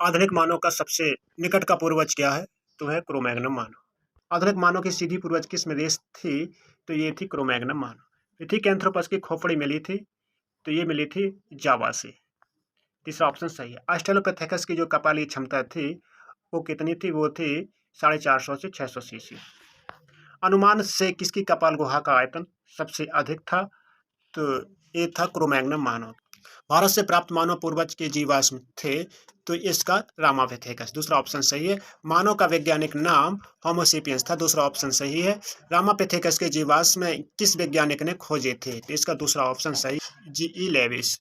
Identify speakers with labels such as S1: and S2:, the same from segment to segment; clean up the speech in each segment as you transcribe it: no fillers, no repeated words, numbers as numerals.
S1: आधुनिक मानव का सबसे निकट का पूर्वज क्या है? तो है क्रो-मैग्नम मानव। आधुनिक मानव की सीधी पूर्वज किस देश थी? तो ये थी क्रो-मैग्नम मानव। पिथेकैंथ्रोपस की खोपड़ी मिली थी, तो ये मिली थी जावा से। तीसरा ऑप्शन सही है। ऑस्ट्रेलोपिथेकस की जो कपाली क्षमता थी, वो कितनी थी? वो थी 450 से 600 सीसी। अनुमान से किसकी कपाल गुहा का आयतन सबसे अधिक था? तो ये था क्रो-मैग्नम मानव। भारत से प्राप्त मानव पूर्वज के जीवाश्म थे, तो इसका रामापिथेकस। दूसरा ऑप्शन सही है। मानव का वैज्ञानिक नाम होमोसेपियंस था। दूसरा ऑप्शन सही है। रामापिथेकस के जीवाश्म किस वैज्ञानिक ने खोजे थे? तो इसका दूसरा ऑप्शन सही, जी.ई. लेविस।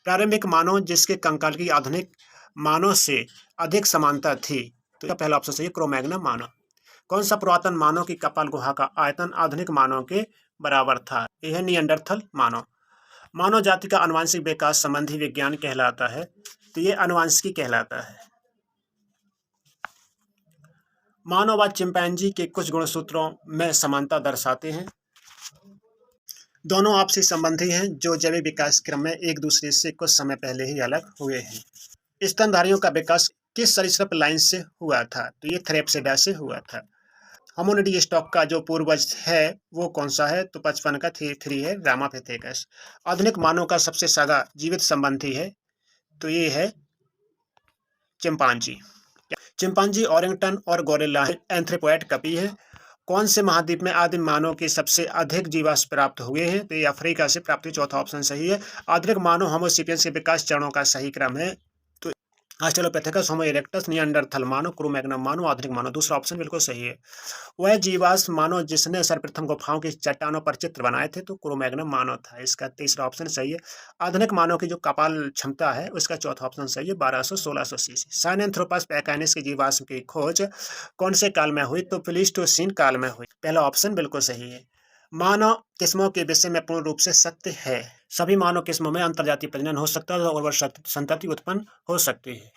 S1: प्रारंभिक मानव जिसके कंकाल की आधुनिक मानव से अधिक समानता थी, तो इसका पहला ऑप्शन सही है, क्रो-मैग्नम मानव। कौन सा पुरातन मानव की कपाल गुहा का आयतन आधुनिक मानव के बराबर था? यह है निएंडरथल मानव। मानव जाति का आनुवंशिक विकास संबंधी विज्ञान कहलाता है, तो ये आनुवंशिकी कहलाता है। मानव व चिंपैंजी के कुछ गुणसूत्रों में समानता दर्शाते हैं। दोनों आपसी संबंधी हैं जो जैविक विकास क्रम में एक दूसरे से कुछ समय पहले ही अलग हुए हैं। स्तनधारियों का विकास किस सरीसृप लाइन से हुआ था? तो ये थ्रेप्सिडा से हुआ था। होमिनिडी स्टॉक का जो पूर्वज है वो कौन सा है? तो 55 का थ्री है, रामापिथेकस। आधुनिक मानव का सबसे सगा जीवित संबंधी है, तो ये है चिंपांजी। चिंपांजी ओरिंगटन और गोरिल्ला एंथ्रोपोइड कपी है। कौन से महाद्वीप में आदिम मानव के सबसे अधिक जीवाश्म प्राप्त हुए हैं? तो ये अफ्रीका से प्राप्त हुए। चौथा ऑप्शन सही है। आधुनिक मानव होमोसेपियंस के विकास चरणों का सही क्रम है, तो ऑस्ट्रेलोपिथेकस, होमो इरेक्टस, निएंडरथल मानव, क्रो-मैग्नम मानव, आधुनिक मानव। दूसरा ऑप्शन बिल्कुल सही है। वह जीवाश्म मानव जिसने सर्वप्रथम गुफाओं की चट्टानों पर चित्र बनाए थे, तो क्रो-मैग्नम मानव था। इसका तीसरा ऑप्शन सही है। आधुनिक मानव की जो कपाल क्षमता है उसका चौथा ऑप्शन सही है, 1200-1600 सीसी। साइनेंथ्रोपस पैकाइनस के जीवाश्म की खोज कौन से काल में हुई? तो प्लीस्टोसीन काल में हुई। पहला ऑप्शन बिल्कुल सही है। मानव किस्मों के विषय में पूर्ण रूप से सत्य है। सभी मानव किस्मों में अंतर्जातीय प्रजनन हो सकता है और संतति उत्पन्न हो सकती है,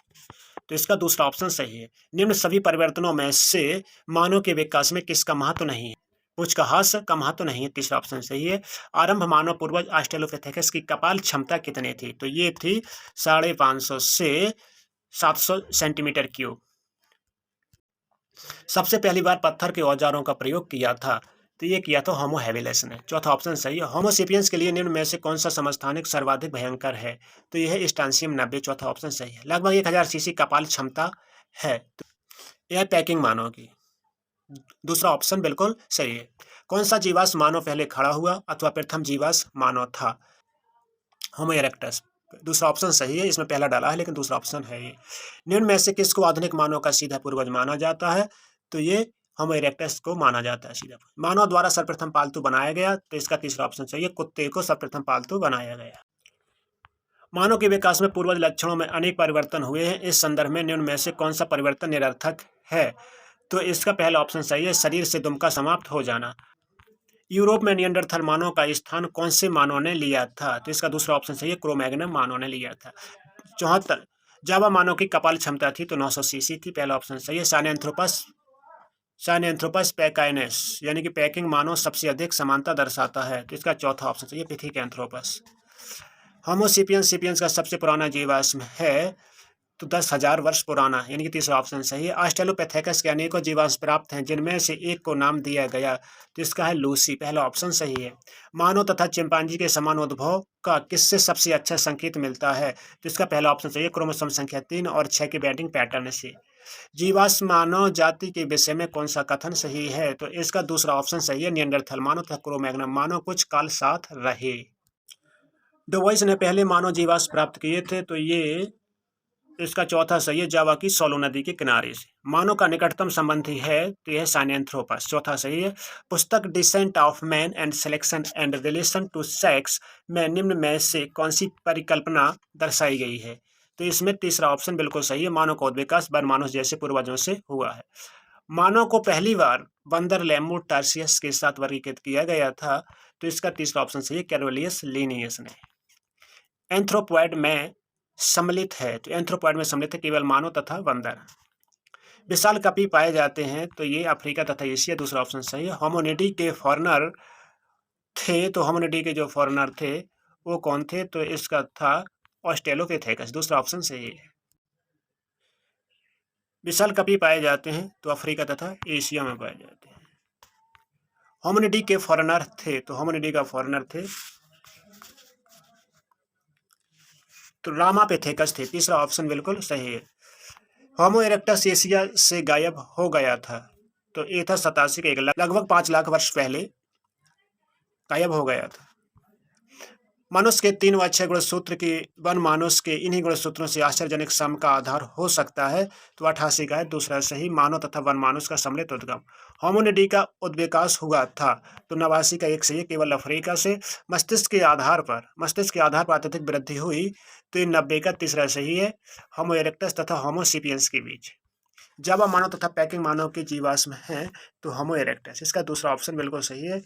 S1: तो इसका दूसरा ऑप्शन सही है। निम्न सभी परिवर्तनों में से मानव के विकास में किसका महत्व नहीं है? पुच्छकहास का महत्व नहीं है। तीसरा ऑप्शन सही है। आरंभ मानव पूर्वज ऑस्ट्रेलोपिथेकस की कपाल क्षमता कितनी थी? तो ये थी 550 से 700 सेंटीमीटर क्यूब। सबसे पहली बार पत्थर के औजारों का प्रयोग किया था, तो ये किया था होमो हैबिलिस ने। चौथा ऑप्शन सही है। होमोसेपियंस के लिए निम्न में से कौन सा समस्थानिक सर्वाधिक भयंकर है? तो यह है स्टांसियम 90। चौथा ऑप्शन सही है। लगभग 1000 सीसी कपाल क्षमता है, तो यह पैकिंग मानव की। दूसरा ऑप्शन बिल्कुल सही है। कौन सा जीवाश्म मानव पहले खड़ा हुआ अथवा प्रथम जीवाश्म मानव था? होमो इरेक्टस। दूसरा ऑप्शन सही है। इसमें पहला डाला है लेकिन दूसरा ऑप्शन है ये। निम्न में से किसको आधुनिक मानव का सीधा पूर्वज माना जाता है? तो ये होमो इरेक्टस को माना जाता है सीधा। मानव द्वारा सर्वप्रथम पालतू बनाया गया, तो इसका तीसरा ऑप्शन सही है। कुत्ते को सर्वप्रथम पालतू बनाया गया। मानव के विकास में पूर्वज लक्षणों में अनेक परिवर्तन हुए हैं। इस संदर्भ में निम्न में से कौन सा परिवर्तन निरर्थक है? तो इसका पहला ऑप्शन सही है, शरीर से दुम का समाप्त हो जाना। यूरोप में निएंडरथल मानव का स्थान कौन से मानव ने लिया था? तो इसका दूसरा ऑप्शन सही है, क्रो-मैग्नम मानव ने लिया था। 74 जावा मानव की कपाल क्षमता थी, तो 900 सीसी थी। पहला ऑप्शन सही है। साइनेंथ्रोपस पैकाइनस यानी कि पैकिंग मानव सबसे अधिक समानता दर्शाता है, तो इसका चौथा ऑप्शन सही है, पिथेकैंथ्रोपस। होमोसेपियंस सेपियंस का सबसे पुराना जीवाश्म है, तो 10,000 वर्ष पुराना, यानी कि तीसरा ऑप्शन सही है। ऑस्ट्रेलोपिथेकस के अनेकों जीवाश्म प्राप्त हैं जिनमें से एक को नाम दिया गया, तो इसका है लूसी। पहला ऑप्शन सही है। मानव तथा चिंपांजी के समान उद्भव का किससे सबसे अच्छा संकेत मिलता है? तो इसका पहला ऑप्शन सही है, क्रोमोसोम संख्या 3 और 6 के बैटिंग पैटर्न से। जीवाश्म मानव जाति के विषय में कौन सा कथन सही है? तो इसका दूसरा ऑप्शन सही है, निएंडरथल मानव तथा क्रो-मैग्नम मानव कुछ काल साथ रहे। डुबोइस ने पहले मानव जीवाश्म प्राप्त किए थे, तो ये इसका चौथा सही है, जावा की सोलो नदी के किनारे से। मानव का निकटतम संबंधी है, तो यह साइनेंथ्रोपस। चौथा सही है। पुस्तक descent of man and selection and relation to sex में निम्न में से कौन सी परिकल्पना दर्शाई गई है? तो इसमें तीसरा ऑप्शन बिल्कुल सही है, मानव का उद्विकास वन मानुष जैसे पूर्वजों से हुआ है। मानव को पहली बार बंदर लेमूर टार्सियस के साथ वर्गीकृत किया गया था, तो इसका तीसरा ऑप्शन सही है, कैरवेलियस लिनियस ने। एंथ्रोपॉइड में सम्मिलित है, तो एंथ्रोपॉइड में सम्मिलित है केवल मानव तथा बंदर। विशाल कपी पाए जाते हैं, तो ये अफ्रीका तथा एशिया। दूसरा ऑप्शन सही है। होमिनिडी के फॉरनर थे, तो होमिनिडी के जो फॉरनर थे वो कौन थे? तो इसका था ऑस्ट्रेलोपिथेकस। दूसरा ऑप्शन सही है। विशाल कपी पाए जाते हैं तो अफ्रीका तथा एशिया में पाए जाते हैं। होमिनिडी के फॉरेनर थे, तो होमिनिडी का फॉरेनर थे तो रामापिथेकस थे। तीसरा ऑप्शन बिल्कुल सही है। होमो इरेक्टस एशिया से गायब हो गया था, तो ये था 87 के लगभग 5 लाख वर्ष पहले गायब हो गया था। मनुष्य के 3 व 6 गुणसूत्र के वन मानुष के इन्हीं गुणसूत्रों से आश्चर्यजनक सम का आधार हो सकता है, तो 88 का है दूसरा सही। मानव तथा वन मानुष का सम्मिलित उद्गम। होमिनिडी का उद्विकास हुआ था, तो 89 का एक सही। केवल अफ्रीका से मस्तिष्क के आधार पर अत्यधिक वृद्धि हुई, तो ये 90 का तीसरा सही है। होमो इरेक्टस तथा होमो सेपियंस के बीच जावा मानव तथा पैकिंग मानव के जीवाश्म हैं, तो होमो इरेक्टस, इसका दूसरा ऑप्शन बिल्कुल सही है।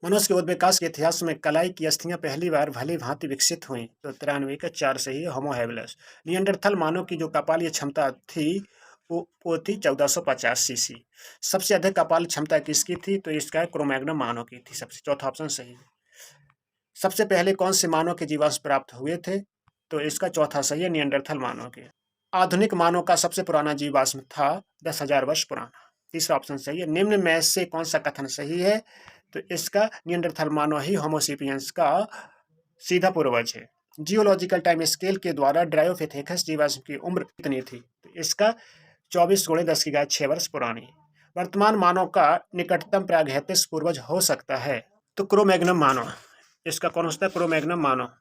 S1: मनुष्य के उद्विकास के इतिहास में कलाई की अस्थियां पहली बार भली भांति विकसित हुई, तो 93 का 4 सही है। होमो हैबिलस। नियंडरथल मानव की जो कपालीय क्षमता थी वो थी 1450 सीसी। सबसे अधिक कपाल क्षमता किसकी थी, तो इसका क्रोमैग्नम मानव की थी सबसे। चौथा ऑप्शन सही है। सबसे पहले कौन से मानव के जीवाश्म प्राप्त हुए थे, तो इसका चौथा सही है, नियंडरथल मानव के। आधुनिक मानव का सबसे पुराना जीवाश्म था 10,000 वर्ष पुराना। तीसरा ऑप्शन सही है। निम्न में से कौन सा कथन सही है, तो इसका नियंडरथल मानव ही होमो सेपियंस का सीधा पूर्वज है। जियोलॉजिकल टाइम स्केल के द्वारा ड्रायोपिथेकस जीवाश्म की उम्र कितनी थी, तो इसका 24 × 10⁻6 वर्ष पुरानी। वर्तमान मानव का निकटतम प्रागैतिहासिक पूर्वज हो सकता है, तो क्रोमैग्नम मानव, इसका कौन होता है, क्रोमैग्नम मानव।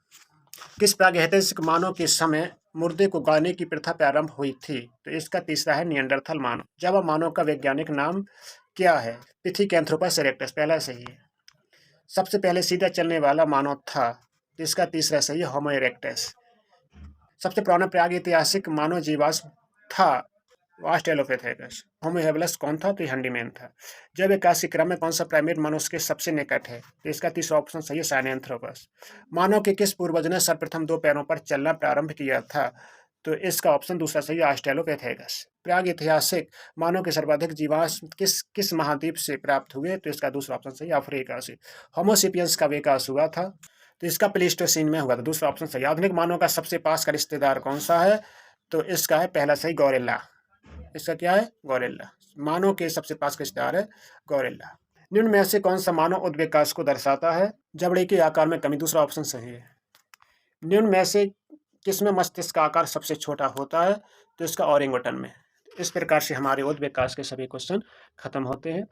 S1: किस प्रागैतिहासिक मानव के समय मुर्दे को गाड़ने की प्रथा प्रारंभ हुई थी, तो इसका तीसरा है, नियंडरथल मानव। जावा मानव का वैज्ञानिक नाम क्या है, पिथिकैंथ्रोपस इरेक्टस, पहला सही है। सबसे पहले सीधा चलने वाला मानव था, तो इसका तीसरा सही है, होमो इरेक्टस। सबसे पुराना प्रागैतिहासिक मानव जीवाश्म था ऑस्ट्रेलोपिथेकस। होमो हैबिलस कौन था, तो हैंडीमैन था। जब विकास के क्रम में कौन सा प्राइमेट मनुष्य के सबसे निकट है, तो इसका तीसरा ऑप्शन सही है, साइनेंथ्रोपस। मानव के किस पूर्वज ने सर्वप्रथम 2 पैरों पर चलना प्रारंभ किया था, तो इसका ऑप्शन दूसरा सही है, ऑस्ट्रेलोपिथेकस। प्रागैतिहासिक मानव के सर्वाधिक जीवाश्म किस महाद्वीप से प्राप्त हुए, तो इसका दूसरा ऑप्शन सही है, अफ्रीका से। होमो सेपियंस का विकास हुआ था, तो इसका प्लेस्टोसीन में हुआ था, दूसरा ऑप्शन सही। आधुनिक मानव का सबसे पास का रिश्तेदार कौन सा है, तो इसका है पहला सही, गौरिल्ला। इसका क्या है, गौरिल्ला। मानव के सबसे पास का रिश्तेदार है गौरिल्ला। निम्न में से कौन सा मानव उद्विकास को दर्शाता है, जबड़े के आकार में कमी, दूसरा ऑप्शन सही है। निम्न में से किसमें मस्तिष्क का आकार सबसे छोटा होता है, तो इसका ओरेंगुटन में। इस प्रकार से हमारे उद्विकास के सभी क्वेश्चन खत्म होते हैं।